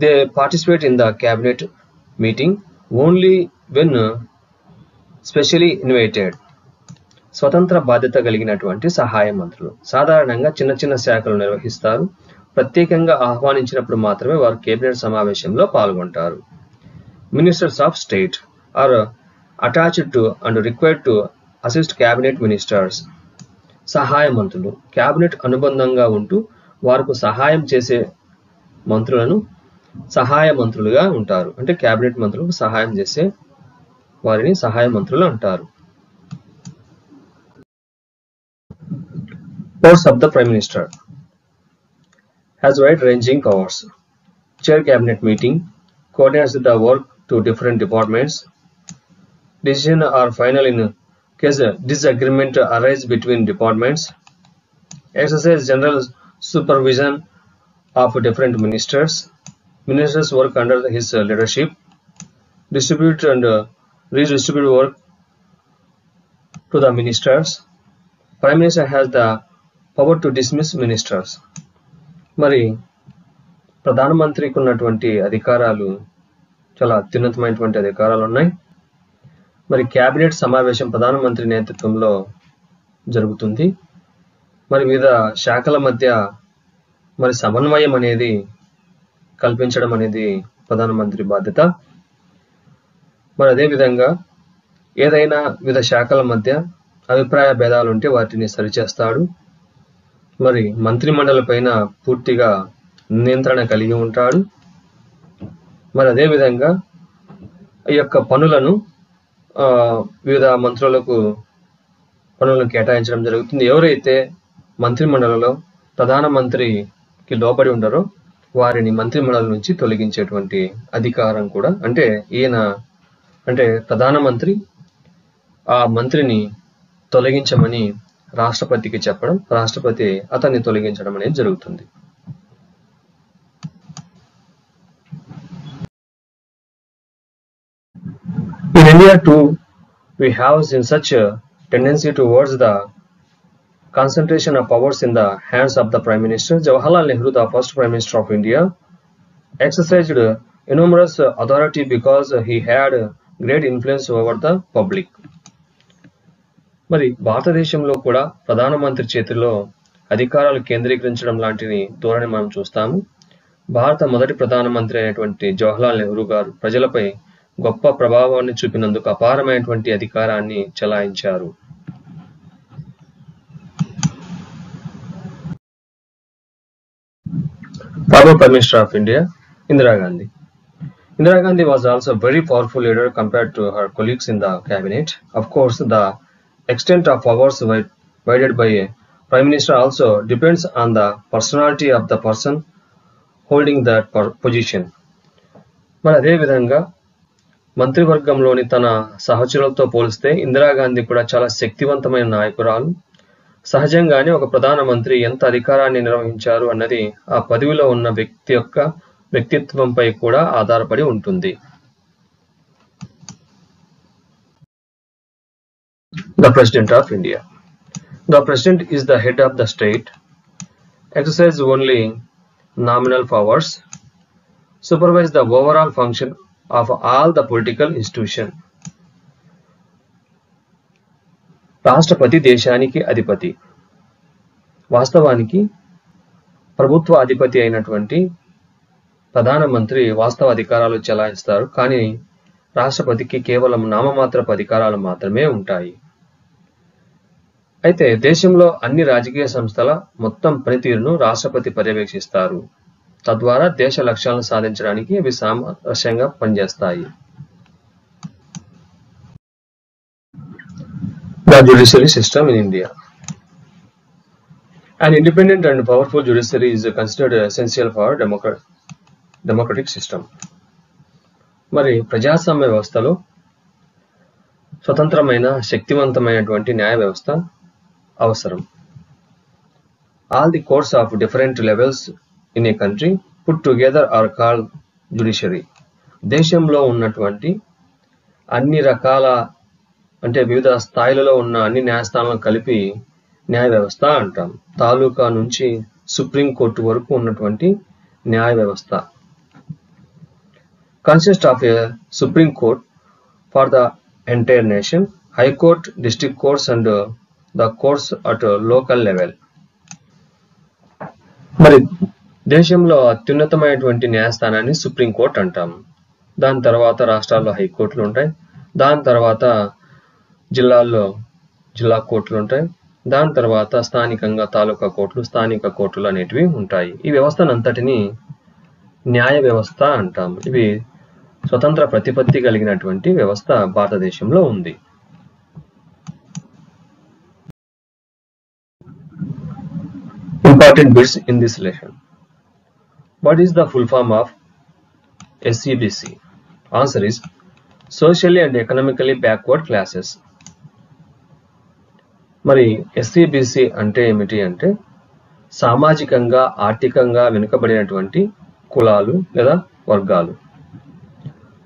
They participate in the cabinet meeting only when specially invited. స్వతంత్ర బాధ్యత కలిగినటువంటి సహాయ మంత్రులు సాధారణంగా చిన్న చిన్న శాఖలు నిర్వహిస్తారు. ప్రత్యేకంగా ఆహ్వానించినప్పుడు మాత్రమే వారు కేబినెట్ సమావేశంలో పాల్గొంటారు. Ministers of state are attached to and required to assist cabinet ministers. సహాయ మంత్రులు కేబినెట్ అనుబంధంగా ఉంటూ వారికి సహాయం చేసే మంత్రులను సహాయ మంత్రులుగా ఉంటారు. అంటే కేబినెట్ మంత్రులకు సహాయం చేసే వారిని సహాయ మంత్రులు అంటారు. Powers of the Prime Minister has wide-ranging powers. Chair cabinet meeting, coordinates the work to different departments. Decisions are final in case disagreement arise between departments. Exercise general supervision of different ministers. Ministers work under his leadership. Distribute and redistribute work to the ministers. Prime Minister has the power to dismiss ministers. మరి ప్రధానమంత్రికి ఉన్నటువంటి అధికారాలు చాలా అత్యున్నతమైనటువంటి అధికారాలు ఉన్నాయి. మరి కేబినెట్ సమావేశం ప్రధానమంత్రి నేతృత్వంలో జరుగుతుంది. మరి వివిధ శాఖల మధ్య మరి సమన్వయం అనేది కల్పించడం అనేది ప్రధానమంత్రి బాధ్యత. మరి అదేవిధంగా ఏదైనా వివిధ శాఖల మధ్య అభిప్రాయ భేదాలు ఉంటే వాటిని సరిచేస్తాడు. మరి మంత్రి మండలి పైన పూర్తిగా నియంత్రణ కలిగి ఉంటాడు. మరి అదేవిధంగా ఈ యొక్క పనులను వివిధ మంత్రులకు పనులను కేటాయించడం జరుగుతుంది. ఎవరైతే మంత్రి మండలిలో ప్రధానమంత్రికి లోబడి ఉండరో వారిని మంత్రి మండలి నుంచి తొలగించేటువంటి అధికారం కూడా అంటే ప్రధానమంత్రి ఆ మంత్రిని తొలగించమని రాష్ట్రపతికి చెప్పడం, రాష్ట్రపతి అతన్ని తొలగించడం అనేది జరుగుతుంది. In India too, we have seen such a tendency towards the concentration of powers in the hands of the Prime Minister. Jawaharlal Nehru, the first Prime Minister of India, exercised enormous authority because he had great influence over the public. మరి భారతదేశంలో కూడా ప్రధానమంత్రి చేతిలో అధికారాలు కేంద్రీకరించడం లాంటి ధోరణి మనం చూస్తాము. భారత మొదటి ప్రధానమంత్రి అయినటువంటి జవహర్లాల్ నెహ్రూ గారు ప్రజలపై గొప్ప ప్రభావాన్ని చూపినందుకు అపారమైనటువంటి అధికారాన్ని చెలాయించారు. Former Prime Minister of India, Indira Gandhi. Indira Gandhi was also a very powerful leader compared to her colleagues in the cabinet. Of course, the extent of powers provided by a Prime Minister also depends on the personality of the person holding that position. మరి అదే విధంగా మంత్రివర్గంలోని తన సహచరులతో పోలిస్తే ఇందిరాగాంధీ కూడా చాలా శక్తివంతమైన నాయకురాలు. సహజంగానే ఒక ప్రధానమంత్రి ఎంత అధికారాన్ని నిర్వహించారు అన్నది ఆ పదవిలో ఉన్న వ్యక్తి యొక్క వ్యక్తిత్వంపై కూడా ఆధారపడి ఉంటుంది. The President of India. The President is the head of the state, exercises only nominal powers, supervise the overall function of all the political institutions. రాష్ట్రపతి దేశానికి అధిపతి. వాస్తవానికి ప్రభుత్వ అధిపతి అయినటువంటి ప్రధానమంత్రి వాస్తవ అధికారాలు చెలాయిస్తారు, కానీ రాష్ట్రపతికి కేవలం నామమాత్రపు అధికారాలు మాత్రమే ఉంటాయి. అయితే దేశంలో అన్ని రాజకీయ సంస్థల మొత్తం పనితీరును రాష్ట్రపతి పర్యవేక్షిస్తారు. తద్వారా దేశ లక్ష్యాలను సాధించడానికి ఇవి సామరస్యంగా పనిచేస్తాయి. The judiciary system in India. An independent and powerful judiciary is considered essential for democratic system. మరి ప్రజాస్వామ్య వ్యవస్థలో స్వతంత్రమైన శక్తివంతమైనటువంటి న్యాయ వ్యవస్థ అవసరం. All the courts of different levels in a country put together are called judiciary. దేశంలో ఉన్నటువంటి అన్ని రకాల అంటే వివిధ స్థాయిలలో ఉన్న అన్ని న్యాయస్థానాలను కలిపి న్యాయ వ్యవస్థ అంటాం. తాలూకా నుంచి సుప్రీం కోర్టు వరకు ఉన్నటువంటి న్యాయ వ్యవస్థ. Consists of a Supreme Court for the entire nation, High Court, District Courts and the courts at a local level. మరి దేశంలో అత్యున్నతమైనటువంటి న్యాయస్థానాన్ని సుప్రీం కోర్ట్ అంటాం. దాని తర్వాత రాష్ట్రాల్లో హైకోర్టులు ఉంటాయి. దాని తర్వాత జిల్లాల్లో జిల్లా కోర్టులు ఉంటాయి. దాని తర్వాత స్థానికంగా తాలూకా కోర్టులు, స్థానిక కోర్టులు అనేటివి ఉంటాయి. ఈ వ్యవస్థనంతటిని న్యాయ వ్యవస్థ అంటాం. ఇవి స్వతంత్ర ప్రతిపత్తి కలిగినటువంటి వ్యవస్థ భారతదేశంలో ఉంది. Important bits in this lesson. What is the full form of SEBC? Answer is socially and economically backward classes. మరి SEBC అంటే ఏమిటి అంటే సామాజికంగా ఆర్థికంగా వెనుకబడినటువంటి కులాలు లేదా వర్గాలు.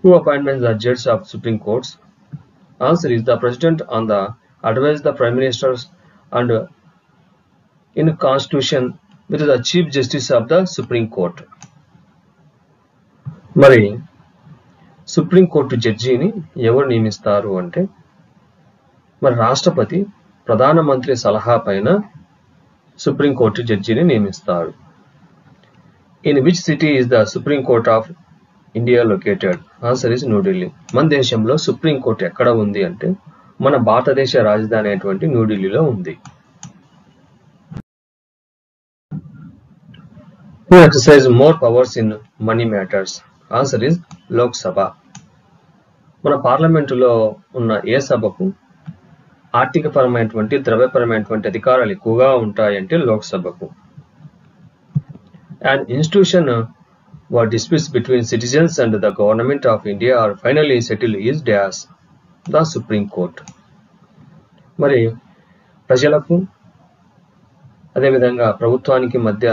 Who appoints the judges of Supreme Courts? Answer is the President on the advise the Prime Ministers and in Constitution with the Chief Justice of the Supreme Court. మరి సుప్రీం కోర్టు జడ్జిని ఎవరు నియమిస్తారు అంటే మరి రాష్ట్రపతి ప్రధానమంత్రి సలహా పైన సుప్రీం కోర్టు జడ్జిని నియమిస్తారు. In which city is the Supreme Court of India located? Answer is New Delhi. మన దేశంలో సుప్రీం కోర్టు ఎక్కడ ఉంది అంటే మన భారతదేశ రాజధాని అయినటువంటి న్యూఢిల్లీలో ఉంది. Who exercise more powers in money matters? Answer is Lok Sabha. మన పార్లమెంటులో ఉన్న ఏ సభకు ఆర్థికపరమైనటువంటి ద్రవ్యపరమైనటువంటి అధికారాలు ఎక్కువగా ఉంటాయంటే లోక్సభకు. An institution where disputes between citizens and the government of India are finally settled is the Supreme Court. మరి ప్రజలకు అదేవిధంగా ప్రభుత్వానికి మధ్య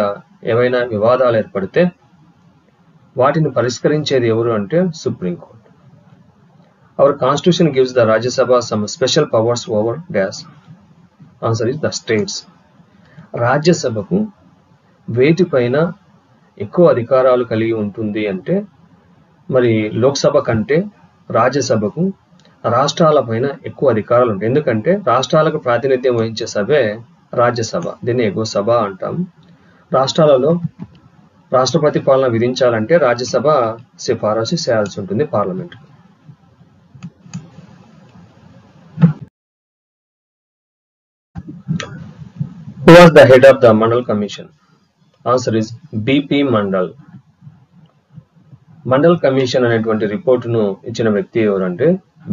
ఏవైనా వివాదాలు ఏర్పడితే వాటిని పరిష్కరించేది ఎవరు అంటే supreme court. Our constitution gives the Rajya Sabha some special powers over dash. Answer is the states. రాజ్యసభకు వేటిపైన ఎక్కువ అధికారాలు కలిగి ఉంటుంది అంటే మరి లోక్సభ కంటే రాజ్యసభకు రాష్ట్రాలపైన ఎక్కువ అధికారాలు ఉంటాయి. ఎందుకంటే రాష్ట్రాలకు ప్రాతినిధ్యం వహించే సభే రాజ్యసభ, దీన్ని ఎగువ సభ అంటాం. రాష్ట్రాలలో రాష్ట్రపతి పాలన విధించాలంటే రాజ్యసభ సిఫారసు చేయాల్సి ఉంటుంది parliament. Who was the head of the Mandal Commission? Answer is B.P. Mandal. Mandal commission అనేటువంటి రిపోర్టును ఇచ్చిన వ్యక్తి ఎవరంటే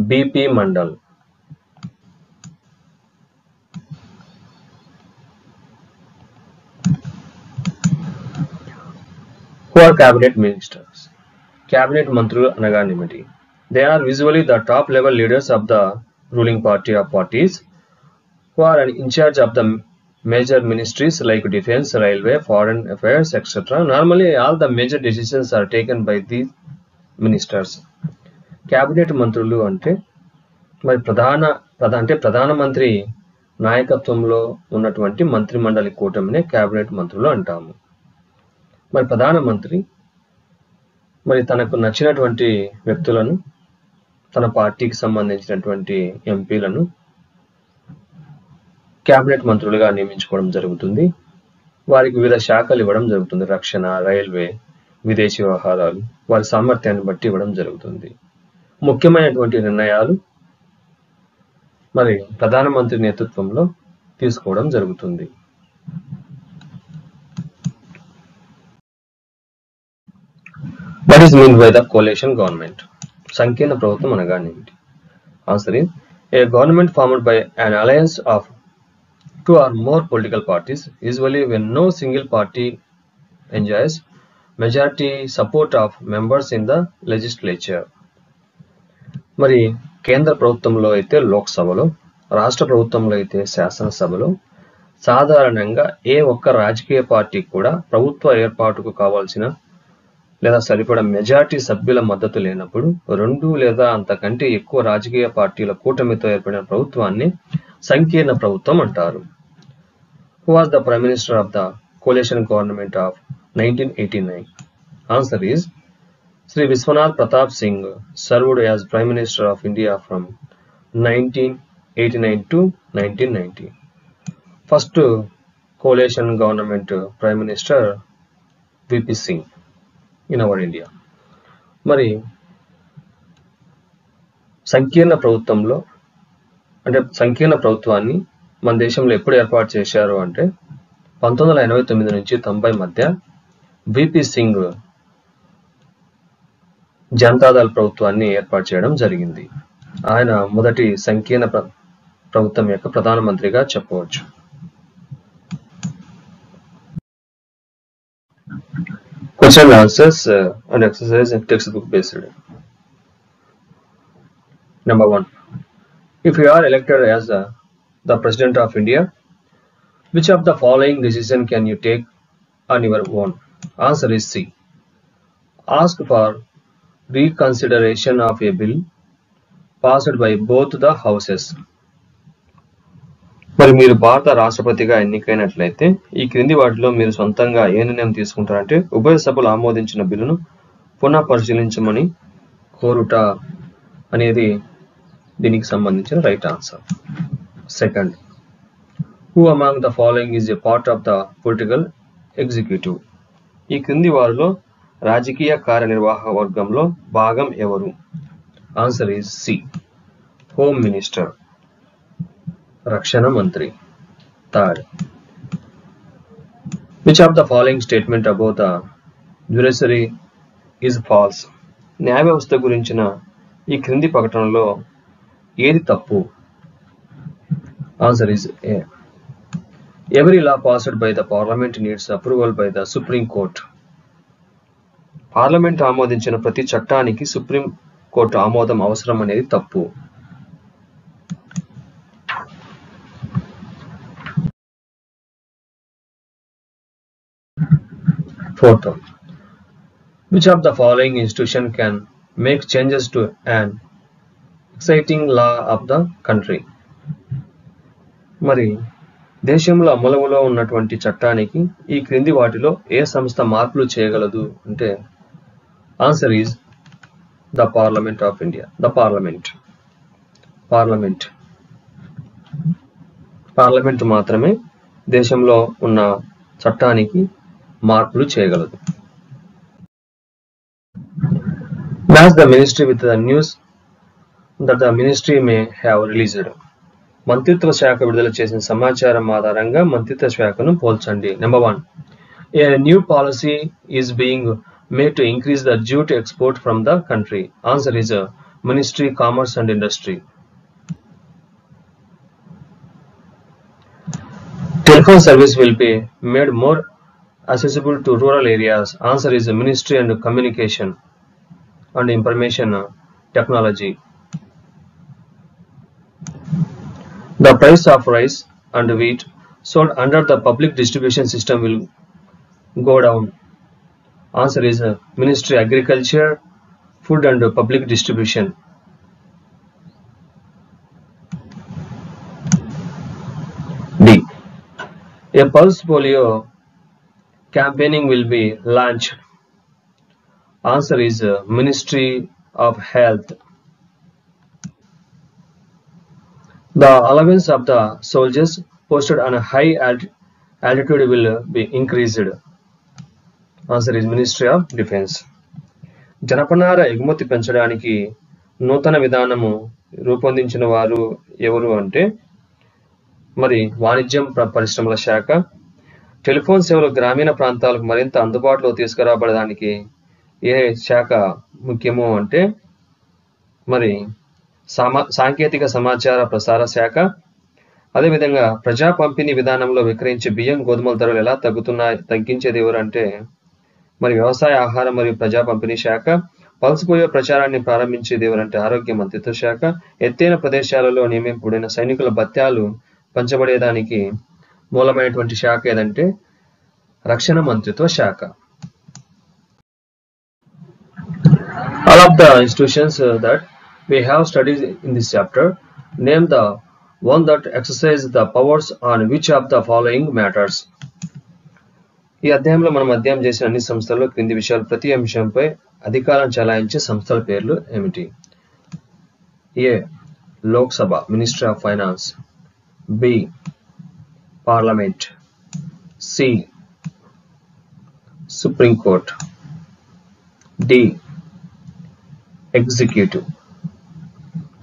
B.P. Mandal. Who are cabinet ministers? Cabinet మంత్రులు అనగా ఏమిటి? They are usually the top level leaders of the ruling party or parties who are in charge of the major ministries like defense, railway, foreign affairs, etc. Normally, all the major decisions are taken by these ministers. Cabinet మంత్రులు అంటే మరి ప్రధానమంత్రి నాయకత్వంలో ఉన్నటువంటి మంత్రి మండలి కూటమినే కేబినెట్ మంత్రులు అంటాము. మరి ప్రధానమంత్రి మరి తనకు నచ్చినటువంటి వ్యక్తులను, తన పార్టీకి సంబంధించినటువంటి ఎంపీలను క్యాబినెట్ మంత్రులుగా నియమించుకోవడం జరుగుతుంది. వారికి వివిధ శాఖలు ఇవ్వడం జరుగుతుంది. రక్షణ, రైల్వే, విదేశీ వ్యవహారాలు వారి సామర్థ్యాన్ని బట్టి ఇవ్వడం జరుగుతుంది. ముఖ్యమైనటువంటి నిర్ణయాలు మరి ప్రధానమంత్రి నేతృత్వంలో తీసుకోవడం జరుగుతుంది. What is meant by the coalition government? సంకీర్ణ ప్రభుత్వం అనగా ఏమిటి? Answer is a government formed by an alliance of two or more political parties, usually when no single party enjoys majority support of members in the legislature. మరి కేంద్ర ప్రభుత్వంలో అయితే లోక్సభలో, రాష్ట్ర ప్రభుత్వంలో అయితే శాసనసభలో సాధారణంగా ఏ ఒక్క రాజకీయ పార్టీ కూడా ప్రభుత్వ ఏర్పాటుకు కావాల్సిన లేదా సరిపడ మెజారిటీ సభ్యుల మద్దతు లేనప్పుడు 2 లేదా అంతకంటే ఎక్కువ రాజకీయ పార్టీల కూటమితో ఏర్పడిన ప్రభుత్వాన్ని సంకీర్ణ ప్రభుత్వం అంటారు. Who was the Prime Minister of the coalition government of 1989? Answer is Sri Viswanath Pratap Singh served as Prime Minister of India from 1989 to 1990. First coalition government Prime Minister V.P. Singh in our India. మరి సంకీర్ణ ప్రభుత్వాన్ని మన దేశంలో ఎప్పుడు ఏర్పాటు చేశారు అంటే 1989 నుంచి 90 మధ్య V.P. సింగ్ జనతాదళ్ ప్రభుత్వాన్ని ఏర్పాటు చేయడం జరిగింది. ఆయన మొదటి సంకీర్ణ ప్రభుత్వం యొక్క ప్రధానమంత్రిగా చెప్పవచ్చు. Question and answers and exercise and textbook based. Number 1. If you are elected as the President of India, which of the following decision can you take on your own? Answer is C. Ask for reconsideration of a bill passed by both the houses. మరి మీరు భారత రాష్ట్రపతిగా ఎన్నికైనట్లయితే ఈ క్రింది వాటిలో మీరు సొంతంగా ఏ నిర్ణయం తీసుకుంటారంటే ఉభయ సభలు ఆమోదించిన బిల్లును పునః పరిశీలించమని కోరుట అనేది దీనికి సంబంధించిన right answer. Second, who among the following is a part of the political executive? ఈ క్రింది వారిలో రాజకీయ కార్యనిర్వాహక వర్గంలో భాగం ఎవరు? Answer is C. Home minister, రక్షణ మంత్రి. Third, which of the following statement about the judiciary is false? న్యాయ వ్యవస్థ గురించిన ఈ క్రింది ప్రకటనలో ఏది తప్పు? Answer is A. Every law passed by the Parliament needs approval by the Supreme Court. Parliament ఆమోదించిన ప్రతి చట్టానికి సుప్రీం కోర్టు ఆమోదం అవసరం అనేది తప్పు. Fourth, which of the following institution can make changes to an exciting law of the country? మరి దేశంలో అమలులో ఉన్నటువంటి చట్టానికి ఈ క్రింది వాటిలో ఏ సంస్థ మార్పులు చేయగలదు అంటే answer is the parliament of India. The parliament మాత్రమే దేశంలో ఉన్న చట్టానికి మార్పులు చేయగలదు. Match the ministry with the news that the ministry may have released. మంత్రిత్వ శాఖ విడుదల చేసిన సమాచారం ఆధారంగా మంత్రిత్వ శాఖను పోల్చండి. Number 1. A new policy is being made to increase the jute export from the country. Answer is Ministry Commerce and Industry. Telephone service will be made more accessible to rural areas. Answer is Ministry and Communication and Information Technology. The price of rice and wheat sold under the public distribution system will go down. Answer is Ministry Agriculture, Food and Public Distribution. D. A pulse polio campaigning will be launched. Answer is Ministry of Health. The allowance of the soldiers posted on a high altitude will be increased. Answer is Ministry of Defense. జనపనార ఎగుమతి పెంచడానికి నూతన విధానము రూపొందించిన వారు ఎవరు అంటే మరి వాణిజ్యం పరిశ్రమల శాఖ. టెలిఫోన్ సేవలు గ్రామీణ ప్రాంతాలకు మరింత అందుబాటులో తీసుకురాబడడానికి ఏ శాఖ ముఖ్యము అంటే మరి సాంకేతిక సమాచార ప్రసార శాఖ. అదేవిధంగా ప్రజా పంపిణీ విధానంలో విక్రయించే బియ్యం గోధుమల ధరలు ఎలా తగ్గించేది ఎవరు అంటే మరి వ్యవసాయ ఆహారం మరియు ప్రజా పంపిణీ శాఖ. పల్స్ పోలియో ప్రచారాన్ని ప్రారంభించేది ఎవరంటే ఆరోగ్య మంత్రిత్వ శాఖ. ఎత్తైన ప్రదేశాలలో నియమింపబడిన సైనికుల భత్యాలు పంచబడేదానికి మూలమైనటువంటి శాఖ ఏదంటే రక్షణ మంత్రిత్వ శాఖ. All of the institutions that we have studied in this chapter, name the one that exercises the powers on which of the following matters. ఈ అధ్యాయంలో మనం అధ్యయనం చేసిన అన్ని సంస్థల్లో క్రింది విషయాలు ప్రతి అంశంపై అధికారం చలాయించే సంస్థల పేర్లు ఏమిటి? A. Lok Sabha, ministry of finance. B. Parliament. C. Supreme court. D. Executive.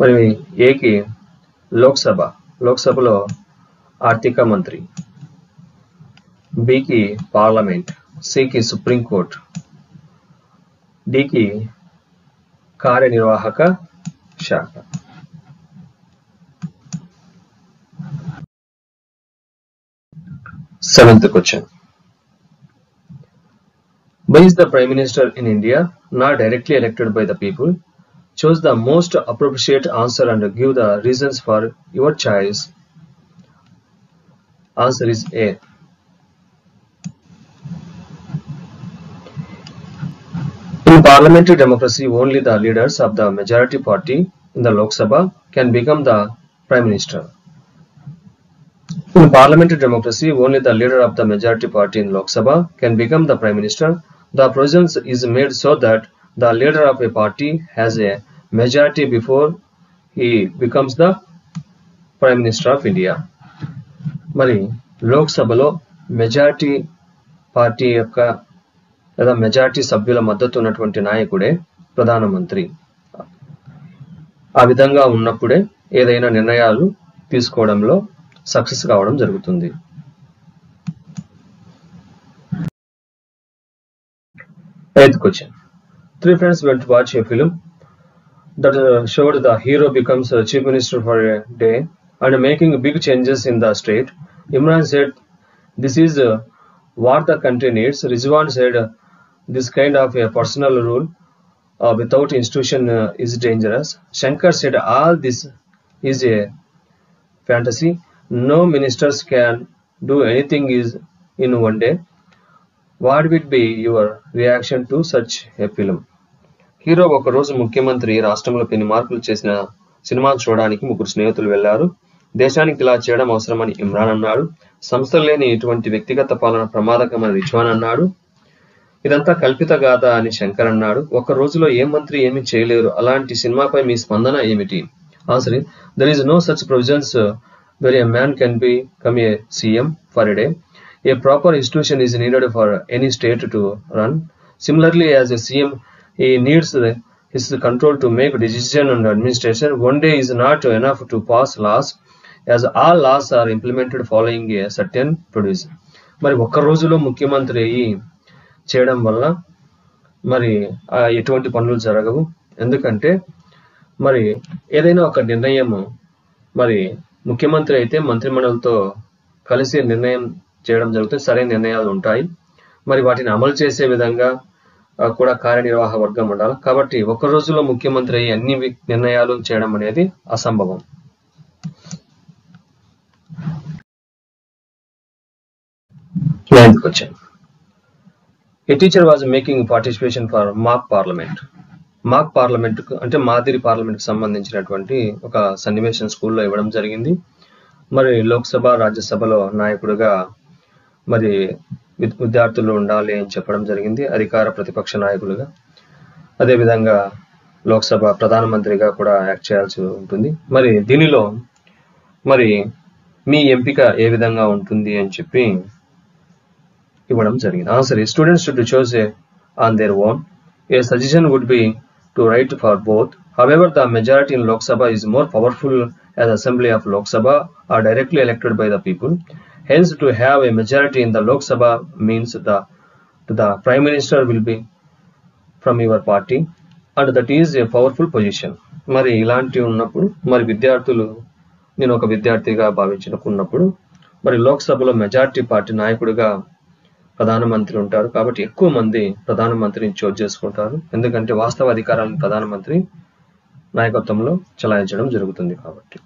మరి ఏకి లోక్సభలో ఆర్థిక మంత్రి. బికి పార్లమెంట్. సికి సుప్రీంకోర్టు. డికి కార్యనిర్వాహక శాఖ. Seventh question. Why is the Prime Minister in India not directly elected by the people? Choose the most appropriate answer and give the reasons for your choice. Answer is A. In parliamentary democracy, only the leaders of the majority party in the Lok Sabha can become the Prime Minister. In parliamentary democracy, only the leader of the majority party in Lok Sabha can become the Prime Minister. The provision is made so that the leader of a party has a majority before he becomes the Prime Minister of India. మరి లోక్ సభలో మెజారిటీ పార్టీ యొక్క లేదా మెజారిటీ సభ్యుల మద్దతు ఉన్నటువంటి నాయకుడే ప్రధానమంత్రి. ఆ విధంగా ఉన్నప్పుడే ఏదైనా నిర్ణయాలు తీసుకోవడంలో సక్సెస్ కావడం జరుగుతుంది. Eighth question. Three friends went to watch a film that showed the hero becomes a chief minister for a day and making big changes in the state. Imran said, "This is what the country needs." Rizwan said, "This kind of a personal rule without institution is dangerous." Shankar said, "All this is a fantasy. No ministers can do anything in one day." What would be your reaction to such a film? Hero ఒకరోజు ముఖ్యమంత్రి రాష్ట్రంలో పెను మార్పులు చేసిన సినిమాను చూడడానికి ముగ్గురు స్నేహితులు వెళ్లారు. దేశానికి ఇలా చేయడం అవసరమని ఇమ్రాన్ అన్నాడు. సంస్థలు లేని ఇటువంటి వ్యక్తిగత పాలన ప్రమాదకమని రిజ్వాన్ అన్నాడు. ఇదంతా కల్పిత గాథ అని శంకర్ అన్నాడు. ఒక రోజులో ఏ మంత్రి ఏమీ చేయలేరు. అలాంటి సినిమాపై మీ స్పందన ఏమిటి? Answer: there is no such provisions where a man can become a CM for a day. A proper institution is needed for any state to run. Similarly, as a CM, he needs his control to make decision and administration. One day is not enough to pass laws, as all laws are implemented following a certain procedure. మరి ఒక్క రోజులో ముఖ్యమంత్రి అయ్యి చేయడం వల్ల మరి ఎటువంటి పనులు జరగవు. ఎందుకంటే మరి ఏదైనా ఒక నిర్ణయం మరి ముఖ్యమంత్రి అయితే మంత్రిమండలితో కలిసి నిర్ణయం చేయడం జరుగుతుంది. సరైన నిర్ణయాలు ఉంటాయి. మరి వాటిని అమలు చేసే విధంగా కూడా కార్యనిర్వాహక వర్గం ఉండాలి. కాబట్టి ఒక రోజులో ముఖ్యమంత్రి అయ్యి అన్ని నిర్ణయాలు చేయడం అనేది అసంభవం. A teacher was making participation for mock parliament. Mock parliament అంటే మాదిరి పార్లమెంట్ కు సంబంధించినటువంటి ఒక సన్నివేశం స్కూల్లో ఇవ్వడం జరిగింది. మరి లోక్సభ రాజ్యసభలో నాయకుడిగా మరి విద్యార్థులు ఉండాలి అని చెప్పడం జరిగింది, అధికార ప్రతిపక్ష నాయకులుగా. అదేవిధంగా లోక్సభ ప్రధానమంత్రిగా కూడా యాక్ట్ చేయాల్సి ఉంటుంది. మరి దీనిలో మరి మీ ఎంపిక ఏ విధంగా ఉంటుంది అని చెప్పి ఇవ్వడం జరిగింది. Answer: students should choose on their own. A suggestion would be to write for both. However, the majority in Lok Sabha is more powerful as Assembly of Lok Sabha are directly elected by the people. Hence, to have a majority in the Lok Sabha means the Prime Minister will be from your party, and that is a powerful position. మరి ఇలాంటి ఉన్నప్పుడు మరి విద్యార్థులు, నేను ఒక విద్యార్థిగా భావించుకున్నప్పుడు మరి లోక్సభలో మెజారిటీ పార్టీ నాయకుడిగా ప్రధానమంత్రి ఉంటారు. కాబట్టి ఎక్కువ మంది ప్రధానమంత్రిని చోటు చేసుకుంటారు. ఎందుకంటే వాస్తవ అధికారాలను ప్రధానమంత్రి నాయకత్వంలో చలాయించడం జరుగుతుంది. కాబట్టి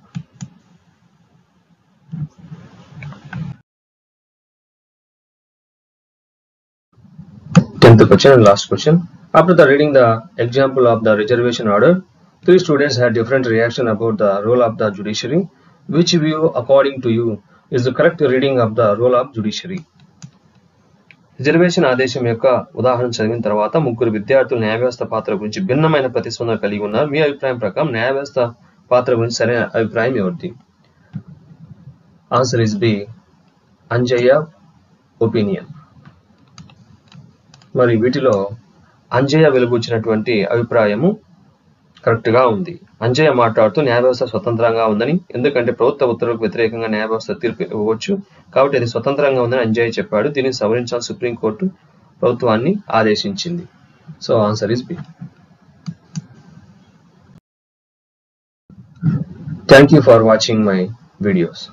10th question and last question. After the reading the example of the reservation order, 3 students had different reaction about the role of the judiciary. Which view according to you is the correct reading of the role of judiciary? Reservation ఆదేశం యొక్క ఉదాహరణ చదివిన తర్వాత ముగ్గురు విద్యార్థులు న్యాయ వ్యవస్థ పాత్ర గురించి భిన్నమైన ప్రతిస్పందన కలిగి ఉన్నారు. మీ అభిప్రాయం ప్రకారం న్యాయ వ్యవస్థ పాత్ర గురించి సరైన అభిప్రాయం ఎవరిది? Answer is B, Anjayya opinion. మరి వీటిలో అంజయ్య వెలుబుచ్చినటువంటి అభిప్రాయము కరెక్ట్ గా ఉంది. అంజయ్య మాట్లాడుతూ న్యాయ వ్యవస్థ స్వతంత్రంగా ఉందని, ఎందుకంటే ప్రభుత్వ ఉత్తర్వులకు వ్యతిరేకంగా న్యాయ వ్యవస్థ తీర్పు ఇవ్వవచ్చు కాబట్టి అది స్వతంత్రంగా ఉందని అంజయ్య చెప్పాడు. దీన్ని సవరించాలని సుప్రీంకోర్టు ప్రభుత్వాన్ని ఆదేశించింది. So answer is B. Thank you for watching my videos.